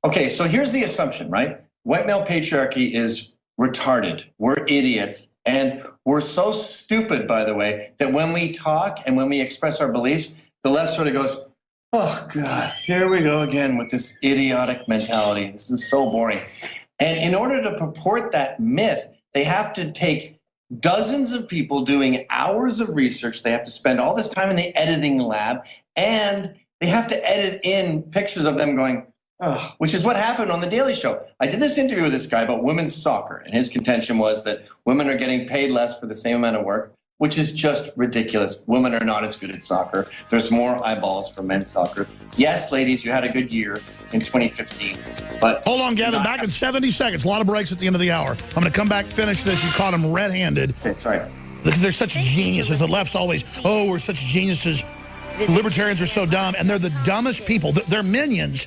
Okay, so here's the assumption, right? White male patriarchy is retarded. We're idiots. And we're so stupid, by the way, that when we talk and when we express our beliefs, the left sort of goes, oh, God, here we go again with this idiotic mentality. This is so boring. And in order to purport that myth, they have to take dozens of people doing hours of research. They have to spend all this time in the editing lab, and they have to edit in pictures of them going, oh, which is what happened on The Daily Show. I did this interview with this guy about women's soccer, and his contention was that women are getting paid less for the same amount of work, which is just ridiculous. Women are not as good at soccer. There's more eyeballs for men's soccer. Yes, ladies, you had a good year in 2015. But hold on, Gavin, back in 70 seconds. A lot of breaks at the end of the hour. I'm going to come back, finish this. You caught him red-handed. That's right. Because they're such geniuses. The left's always, oh, we're such geniuses. Libertarians are so dumb, and they're the dumbest people. They're minions.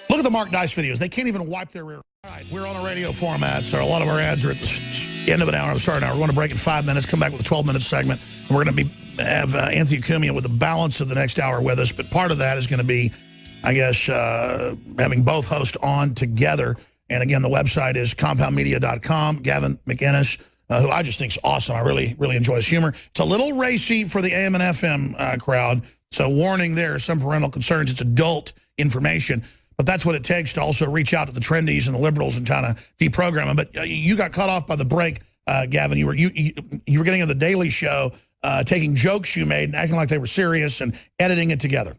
Look at the Mark Dice videos. They can't even wipe their rear. All right, we're on a radio format, so a lot of our ads are at the end of an hour, the start of an hour. We're going to break in 5 minutes, come back with a 12-minute segment. And we're going to have Anthony Cumia with the balance of the next hour with us. But part of that is going to be, I guess, having both hosts on together. And again, the website is compoundmedia.com. Gavin McInnes, who I just think is awesome. I really, really enjoy his humor. It's a little racy for the AM and FM crowd. So warning there, some parental concerns. It's adult information. But that's what it takes to also reach out to the trendies and the liberals and kind of deprogram them. But you got cut off by the break, Gavin. You were getting on The Daily Show, taking jokes you made and acting like they were serious and editing it together.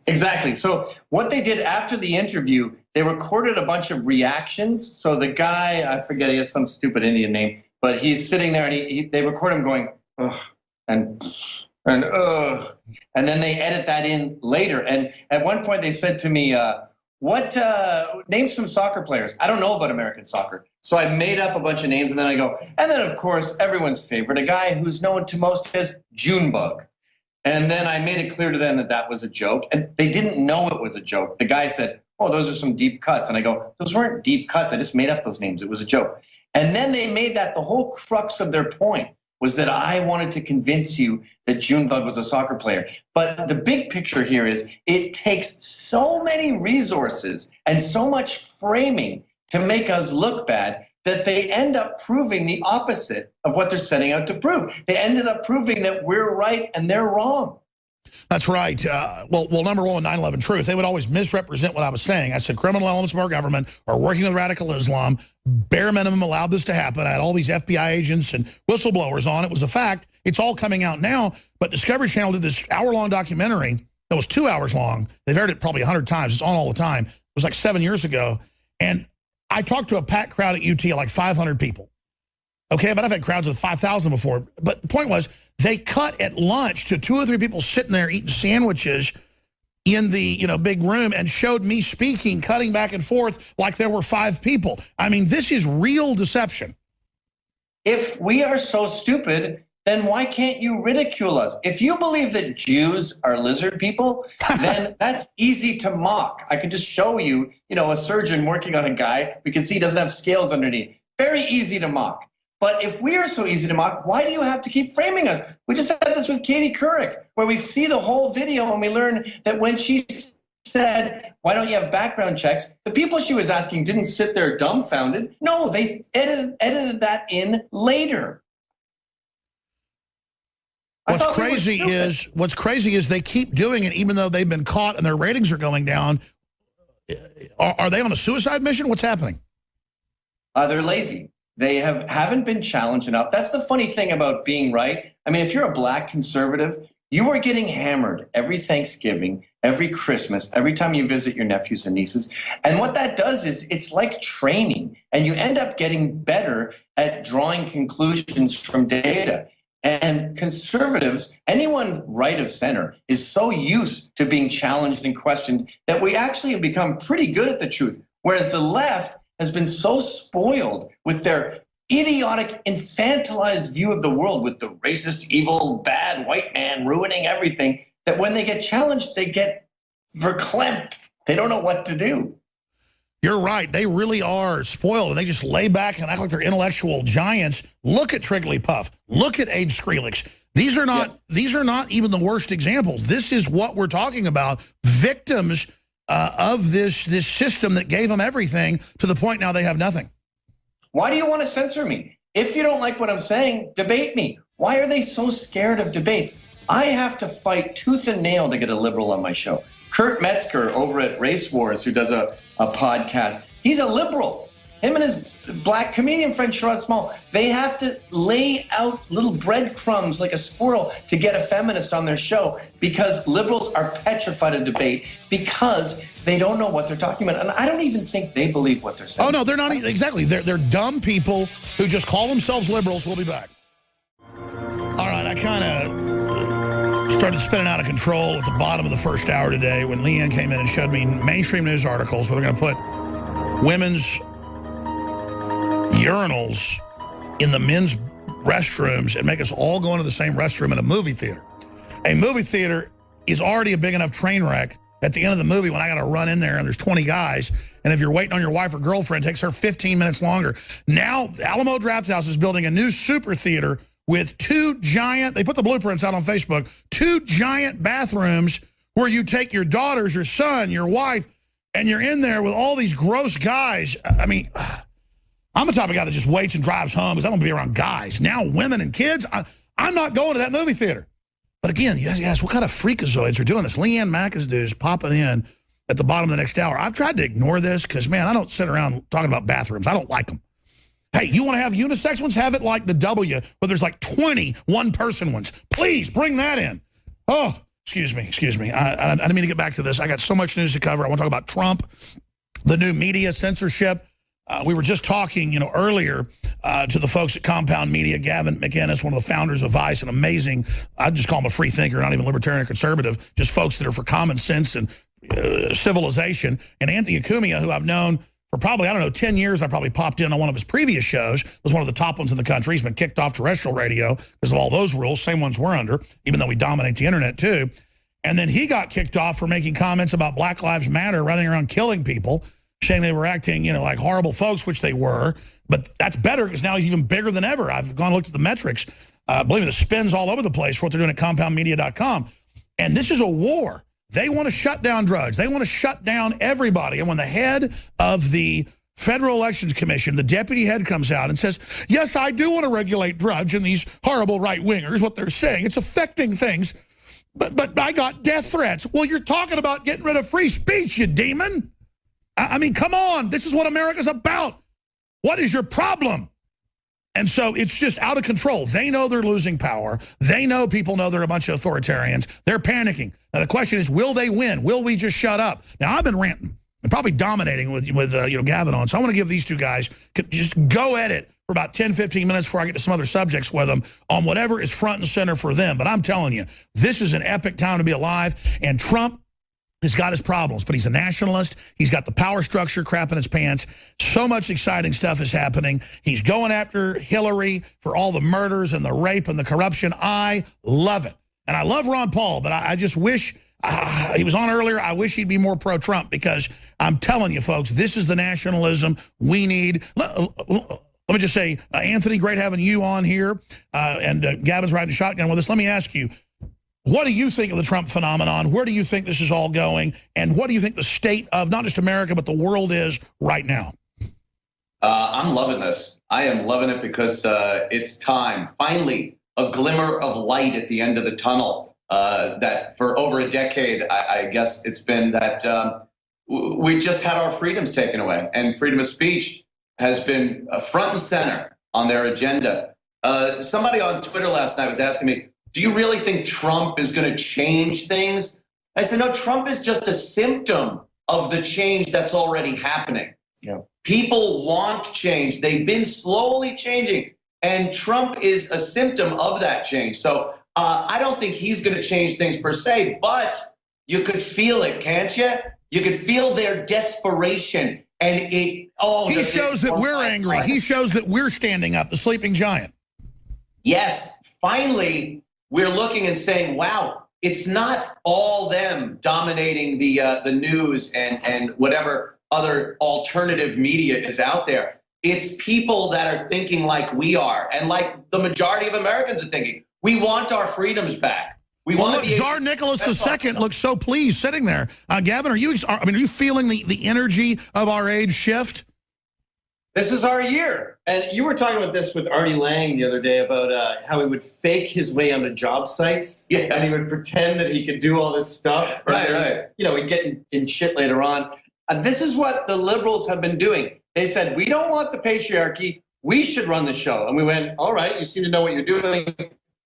Exactly. So what they did after the interview, they recorded a bunch of reactions. So the guy, I forget, he has some stupid Indian name, but he's sitting there and they record him going, ugh, and ugh. And then they edit that in later. And at one point they said to me, name some soccer players. I don't know about American soccer. So I made up a bunch of names, and then I go, and then of course, everyone's favorite, a guy who's known to most as Junebug. And then I made it clear to them that that was a joke, and they didn't know it was a joke. The guy said, oh, those are some deep cuts. And I go, those weren't deep cuts. I just made up those names. It was a joke. And then they made that the whole crux of their point was that I wanted to convince you that Junebug was a soccer player. But the big picture here is it takes so many resources and so much framing to make us look bad that they end up proving the opposite of what they're setting out to prove. They ended up proving that we're right and they're wrong. That's right. Well, number one, 9/11 truth. They would always misrepresent what I was saying. I said criminal elements of our government are working with radical Islam. Bare minimum allowed this to happen. I had all these FBI agents and whistleblowers on. It was a fact. It's all coming out now. But Discovery Channel did this hour-long documentary that was 2 hours long. They've aired it probably 100 times. It's on all the time. It was like 7 years ago. And I talked to a packed crowd at UT, like 500 people. Okay, but I've had crowds of 5,000 before. But the point was, they cut at lunch to 2 or 3 people sitting there eating sandwiches in the big room and showed me speaking, cutting back and forth like there were 5 people. I mean, this is real deception. If we are so stupid, then why can't you ridicule us? If you believe that Jews are lizard people, then that's easy to mock. I could just show you, a surgeon working on a guy. We can see he doesn't have scales underneath. Very easy to mock. But if we are so easy to mock, why do you have to keep framing us? We just had this with Katie Couric, where we see the whole video and we learn that when she said, why don't you have background checks? The people she was asking didn't sit there dumbfounded. No, they edited that in later. What's crazy is they keep doing it even though they've been caught and their ratings are going down. Are they on a suicide mission? What's happening? They're lazy. They haven't been challenged enough. That's the funny thing about being right. I mean, if you're a black conservative, you are getting hammered every Thanksgiving, every Christmas, every time you visit your nephews and nieces. And what that does is it's like training, and you end up getting better at drawing conclusions from data. And conservatives, anyone right of center, is so used to being challenged and questioned that we actually have become pretty good at the truth. Whereas the left has been so spoiled with their idiotic, infantilized view of the world, with the racist, evil, bad white man ruining everything, that when they get challenged, they get verklempt. They don't know what to do. You're right. They really are spoiled, and they just lay back and act like they're intellectual giants. Look at Trigglypuff. Look at Age Skrillex. These are not even the worst examples. This is what we're talking about. Victims of this system that gave them everything to the point now they have nothing. Why do you want to censor me? If you don't like what I'm saying, debate me. Why are they so scared of debates? I have to fight tooth and nail to get a liberal on my show. Kurt Metzger over at Race Wars, who does a podcast, he's a liberal. Him and his black comedian friend, Sherrod Small, they have to lay out little breadcrumbs like a squirrel to get a feminist on their show because liberals are petrified of debate because they don't know what they're talking about. And I don't even think they believe what they're saying. Oh, no, they're not. Exactly. They're dumb people who just call themselves liberals. We'll be back. All right, I kind of started spinning out of control at the bottom of the first hour today when Leanne came in and showed me mainstream news articles where they're going to put women's urinals in the men's restrooms and make us all go into the same restroom in a movie theater. A movie theater is already a big enough train wreck at the end of the movie when I got to run in there and there's 20 guys, and if you're waiting on your wife or girlfriend, it takes her 15 minutes longer. Now, Alamo Drafthouse is building a new super theater with two giant, they put the blueprints out on Facebook, two giant bathrooms where you take your daughters, your son, your wife, and you're in there with all these gross guys. I mean, I'm the type of guy that just waits and drives home because I don't want to be around guys. Now, women and kids, I'm not going to that movie theater. But again, yes, what kind of freakazoids are doing this? Leanne McAdoo is popping in at the bottom of the next hour. I've tried to ignore this because, man, I don't sit around talking about bathrooms. I don't like them. Hey, you want to have unisex ones? Have it like the W, but there's like 20 one-person ones. Please bring that in. Oh, excuse me. I didn't mean to get back to this. I got so much news to cover. I want to talk about Trump, the new media censorship. We were just talking, earlier to the folks at Compound Media. Gavin McInnes, one of the founders of Vice, an amazing, I'd just call him a free thinker, not even libertarian or conservative, just folks that are for common sense and civilization. And Anthony Acumia, who I've known for probably, 10 years. I probably popped in on one of his previous shows. Was one of the top ones in the country. He's been kicked off terrestrial radio because of all those rules, same ones we're under, even though we dominate the internet too. And then he got kicked off for making comments about Black Lives Matter, running around killing people, saying they were acting, like horrible folks, which they were. But that's better because now he's even bigger than ever. I've gone and looked at the metrics. Believe me, the spins all over the place for what they're doing at compoundmedia.com. And this is a war. They want to shut down drugs. They want to shut down everybody. And when the head of the Federal Elections Commission, the deputy head, comes out and says, yes, I do want to regulate drugs, and these horrible right-wingers, what they're saying, it's affecting things, but I got death threats. Well, you're talking about getting rid of free speech, you demon. I mean, come on. This is what America's about. What is your problem? And so it's just out of control. They know they're losing power. They know people know they're a bunch of authoritarians. They're panicking. Now, the question is, will they win? Will we just shut up? Now, I've been ranting and probably dominating with Gavin on. So I want to give these two guys, just go at it for about 10, 15 minutes before I get to some other subjects with them on whatever is front and center for them. But I'm telling you, this is an epic time to be alive. And Trump has got his problems, but he's a nationalist. He's got the power structure crap in his pants. So much exciting stuff is happening. He's going after Hillary for all the murders and the rape and the corruption. I love it. And I love Ron Paul, but I just wish, he was on earlier, I wish he'd be more pro-Trump because I'm telling you, folks, this is the nationalism we need. Let me just say, Anthony, great having you on here. And Gavin's riding shotgun with us. Let me ask you, what do you think of the Trump phenomenon? Where do you think this is all going? And what do you think the state of not just America, but the world is right now? I'm loving this. I am loving it because it's time. Finally, a glimmer of light at the end of the tunnel. That for over a decade, I guess it's been that we just had our freedoms taken away. And freedom of speech has been front and center on their agenda. Somebody on Twitter last night was asking me, do you really think Trump is going to change things? I said, no, Trump is just a symptom of the change that's already happening. Yeah. People want change. They've been slowly changing, and Trump is a symptom of that change. So I don't think he's going to change things per se, but you could feel it, can't you? You could feel their desperation. And he shows that we're angry. He shows that we're standing up, the sleeping giant. Yes, finally, we're looking and saying, wow, it's not all them dominating the news and whatever other alternative media is out there. It's people that are thinking like we are and like the majority of Americans are thinking. We want our freedoms back. We Well, want look, to be Tsar Nicholas II looks so pleased sitting there. Gavin, are you feeling the energy of our age shift? This is our year. And you were talking about this with Artie Lang the other day about how he would fake his way onto job sites. Yeah. And he would pretend that he could do all this stuff. Right, and then, right. You know, he'd get in shit later on. This is what the liberals have been doing. They said, we don't want the patriarchy. We should run the show. And we went, all right, you seem to know what you're doing.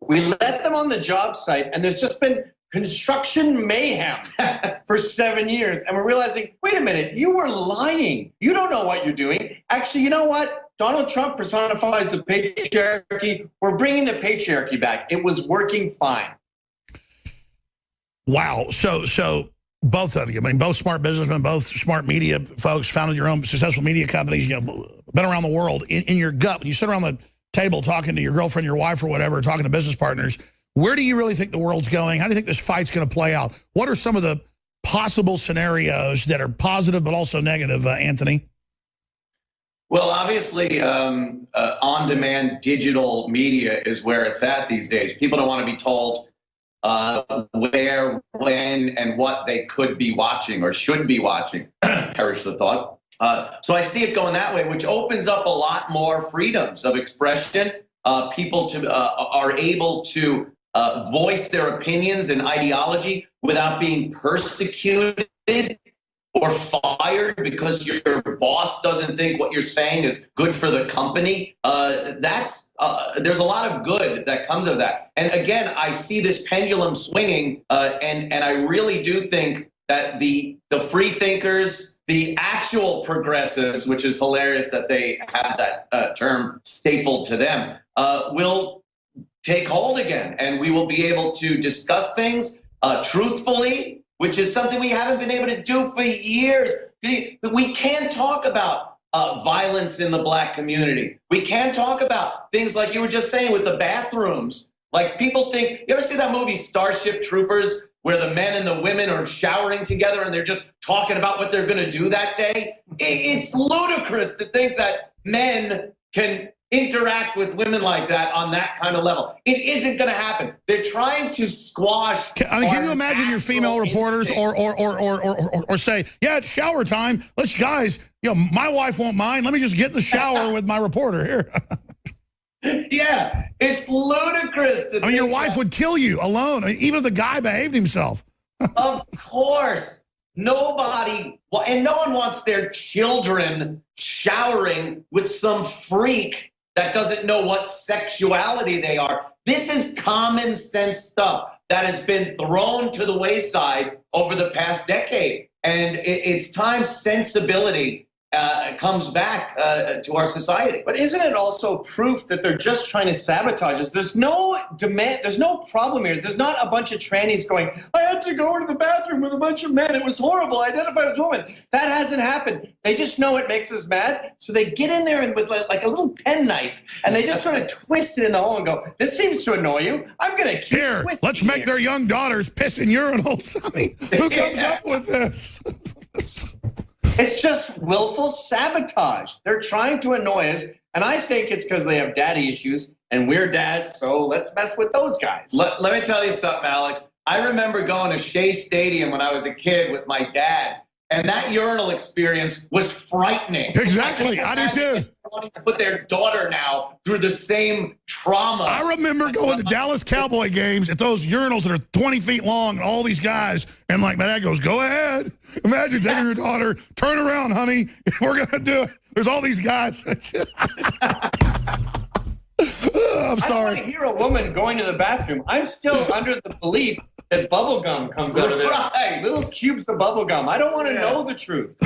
We let them on the job site. And there's just been construction mayhem for 7 years. And we're realizing, wait a minute, you were lying. You don't know what you're doing. Actually, you know what? Donald Trump personifies the patriarchy. We're bringing the patriarchy back. It was working fine. Wow. So both of you, I mean, both smart businessmen, both smart media folks, founded your own successful media companies, you know, been around the world. In your gut, when you sit around the table talking to your girlfriend, your wife, or whatever, talking to business partners, where do you really think the world's going? How do you think this fight's going to play out? What are some of the possible scenarios that are positive but also negative, Anthony? Well, obviously, on-demand digital media is where it's at these days. People don't want to be told where, when, and what they could be watching or should be watching. Perish the thought. So I see it going that way, which opens up a lot more freedoms of expression. People are able to voice their opinions and ideology without being persecuted or fired because your boss doesn't think what you're saying is good for the company. There's a lot of good that comes of that. And again, I see this pendulum swinging, and I really do think that the free thinkers, the actual progressives, which is hilarious that they have that term stapled to them, will take hold again, and we will be able to discuss things truthfully, which is something we haven't been able to do for years. We can't talk about violence in the black community. We can't talk about things like you were just saying with the bathrooms. Like people think, you ever see that movie Starship Troopers, where the men and the women are showering together and they're just talking about what they're going to do that day? It's ludicrous to think that men can interact with women like that on that kind of level. It isn't going to happen. They're trying to squash. Can you imagine your female reporters or say, yeah, it's shower time. Let's guys, you know, my wife won't mind. Let me just get in the shower with my reporter here. Yeah, it's ludicrous. I mean, your wife would kill you alone, even if the guy behaved himself. Of course. Nobody, and no one wants their children showering with some freak that doesn't know what sexuality they are. This is common sense stuff that has been thrown to the wayside over the past decade. And it's time sensibility comes back to our society. But isn't it also proof that they're just trying to sabotage us? There's no demand, there's no problem here. There's not a bunch of trannies going, I had to go to the bathroom with a bunch of men. It was horrible. I identify as a woman. That hasn't happened. They just know it makes us mad. So they get in there and with like a little penknife and they just sort of twist it in the hole and go, this seems to annoy you. I'm going to keep here, twisting let's make their young daughters piss in urinals. I mean, who comes up with this? It's just willful sabotage. They're trying to annoy us, and I think it's because they have daddy issues, and we're dads, so let's mess with those guys. Let me tell you something, Alex. I remember going to Shea Stadium when I was a kid with my dad, and that urinal experience was frightening. Exactly, I do too. Wanting to put their daughter now through the same trauma. I remember going to Dallas Cowboy games at those urinals that are 20 feet long, and all these guys, and like my dad goes, go ahead. Imagine taking your daughter, turn around, honey. We're going to do it. There's all these guys. I'm I don't want to sorry. hear a woman going to the bathroom. I'm still under the belief that bubble gum comes out of there. Right. Little cubes of bubble gum. I don't want to know the truth.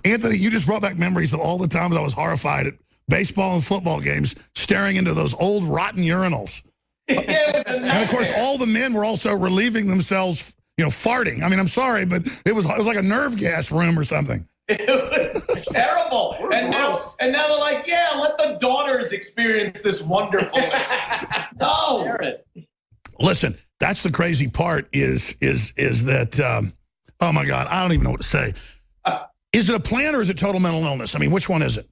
Anthony, you just brought back memories of all the times I was horrified at baseball and football games, staring into those old rotten urinals. It was a And of course, nightmare. all the men were also relieving themselves, you know, farting. I mean, I'm sorry, but it was like a nerve gas room or something. It was terrible. And now they're like, yeah, let the daughters experience this wonderfulness. No. Jared. Listen, that's the crazy part is that, oh my God, I don't even know what to say. Is it a plan or is it total mental illness? I mean, which one is it?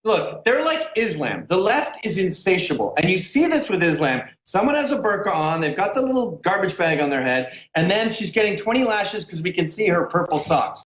look, they're like Islam. The left is insatiable. And you see this with Islam. Someone has a burqa on, they've got the little garbage bag on their head, and then she's getting 20 lashes because we can see her purple socks.